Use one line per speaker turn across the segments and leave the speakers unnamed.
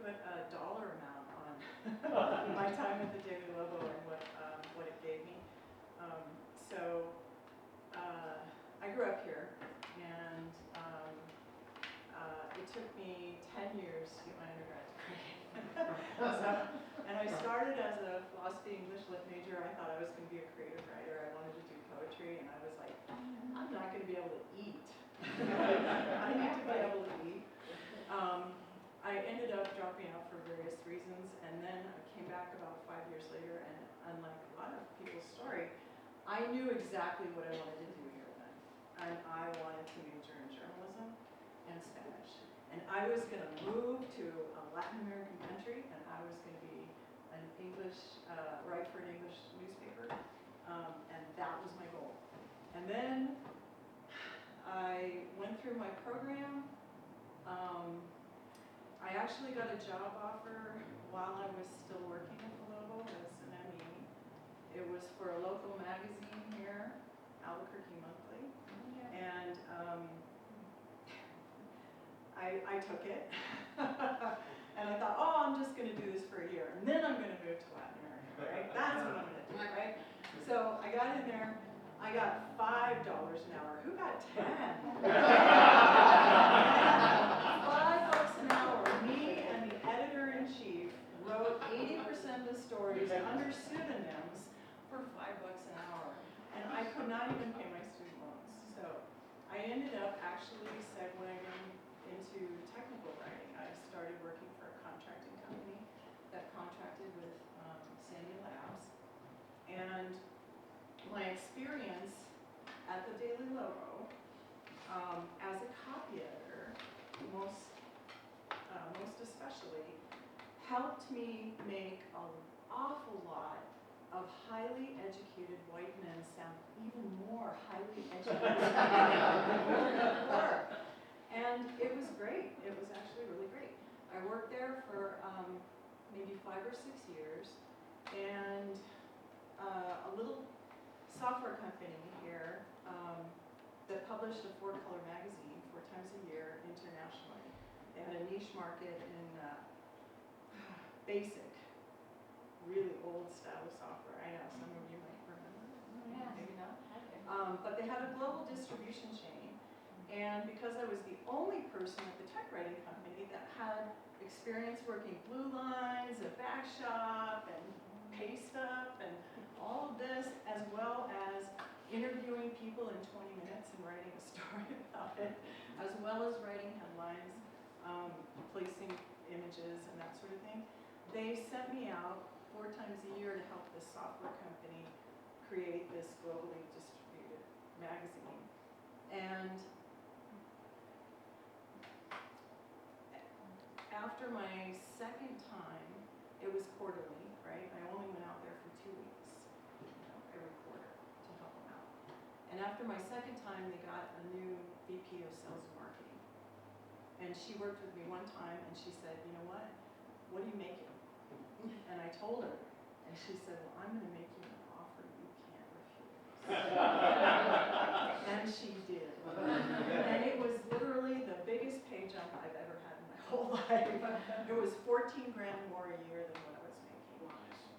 put a dollar amount on my time at the Daily Lobo and what it gave me. So I grew up here, and it took me 10 years to get my undergrad degree. And I started as a philosophy English lit major. I thought I was going to be a creative writer. I wanted to do poetry, and I was like, I'm not going to be able to eat. I need to be able to eat. I ended up dropping out for various reasons, and then I came back about 5 years later, and unlike a lot of people's story, I knew exactly what I wanted to do here then. And I wanted to major in journalism and Spanish. And I was going to move to a Latin American country, and I was going to be an English, write for an English newspaper, and that was my goal. And then I went through my program. I actually got a job offer while I was still working at the Lobo as an ME. It was for a local magazine here, Albuquerque Monthly, and I took it, and I thought, oh, I'm just going to do this for a year, and then I'm going to move to Latin America, right? That's what I'm going to do, right? So I got in there. I got $5 an hour. Who got 10? $5 an hour. Me and the editor-in-chief wrote 80% of the stories under pseudonyms for $5 an hour. And I could not even pay my student loans. So I ended up actually segueing into technical writing. I started working for a contracting company that contracted with Sandy Labs. And my experience at the Daily Lobo as a copy editor, most especially, helped me make an awful lot of highly educated white men sound even more highly educated than they really were. And it was great. It was actually really great. I worked there for maybe 5 or 6 years, and a little software company here that published a 4-color magazine 4 times a year internationally. They had a niche market in basic, really old style of software. I know some of you might remember, maybe not. But they had a global distribution chain, and because I was the only person at the tech writing company that had experience working blue lines and backshop and paste up and all of this, as well as interviewing people in 20 minutes and writing a story about it, as well as writing headlines, placing images and that sort of thing. They sent me out 4 times a year to help this software company create this globally distributed magazine. And after my second time, it was quarterly, right? I only went out there for 2 weeks, every quarter to help them out. And after my second time, they got a new VP of sales and marketing. And she worked with me one time, and she said, you know what are you making? And I told her, and she said, well, I'm going to make you an offer you can't refuse. And she did. And it was literally the biggest pay jump I've ever had in my whole life. It was $14 grand more a year than what I was making.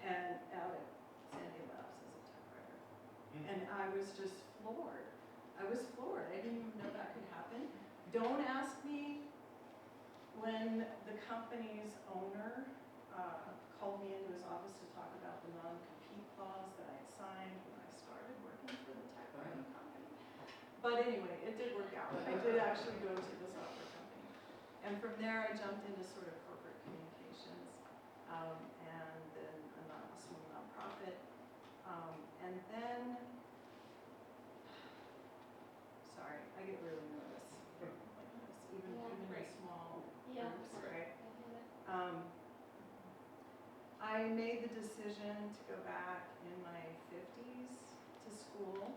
And out at Sandy Labs as a tech writer. And I was just floored. I was floored. I didn't even know that could happen. Don't ask me when the company's owner called me into his office to talk about the non-compete clause that I had signed when I started working for the tech writing company. But anyway, it did work out. I did actually go to the software company. And from there, I jumped into sort of corporate communications, and then a small nonprofit. And then, sorry, I get really nervous like this, even in small groups, right? I made the decision to go back in my 50s to school.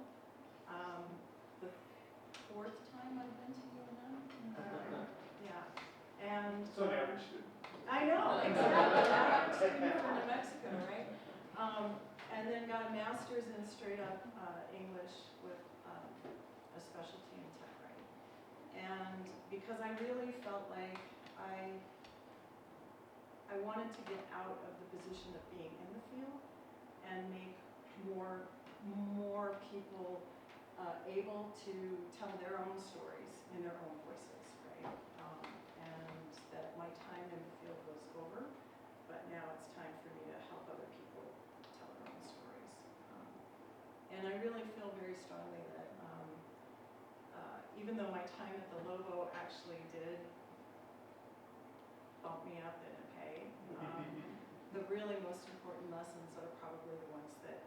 The 4th time I've been to UNM. Yeah. And
so an average student.
I know, exactly. Average student from New Mexico, right? And then got a master's in straight up English with a specialty in tech writing. And because I really felt like I I wanted to get out of the position of being in the field and make more people able to tell their own stories in their own voices, right? And that my time in the field was over, but now it's time for me to help other people tell their own stories. And I really feel very strongly that even though my time at the Lobo actually did bump me up in pay, the really most important lessons are probably the ones that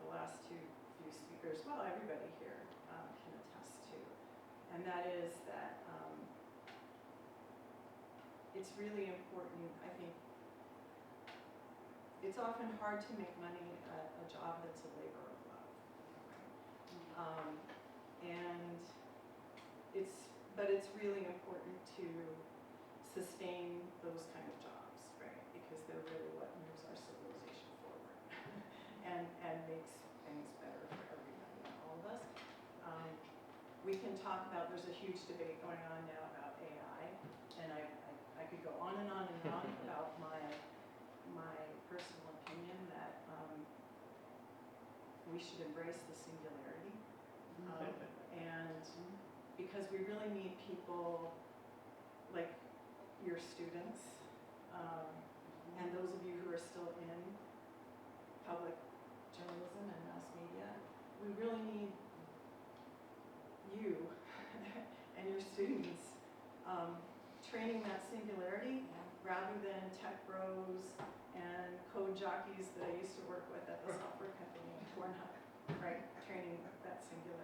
the last few speakers, well, everybody here can attest to. And that is that it's really important, I think. It's often hard to make money at a job that's a labor of love. But it's really important to sustain those kind of jobs, right? Because they're really what moves our civilization forward and makes things better for everybody and all of us. We can talk about, there's a huge debate going on now about AI, and I could go on and on and on about my personal opinion that we should embrace the singularity. And because we really need people like your students, and those of you who are still in public journalism and mass media, we really need you and your students training that singularity rather than tech bros and code jockeys that I used to work with at the software company who are not, right, training that singularity.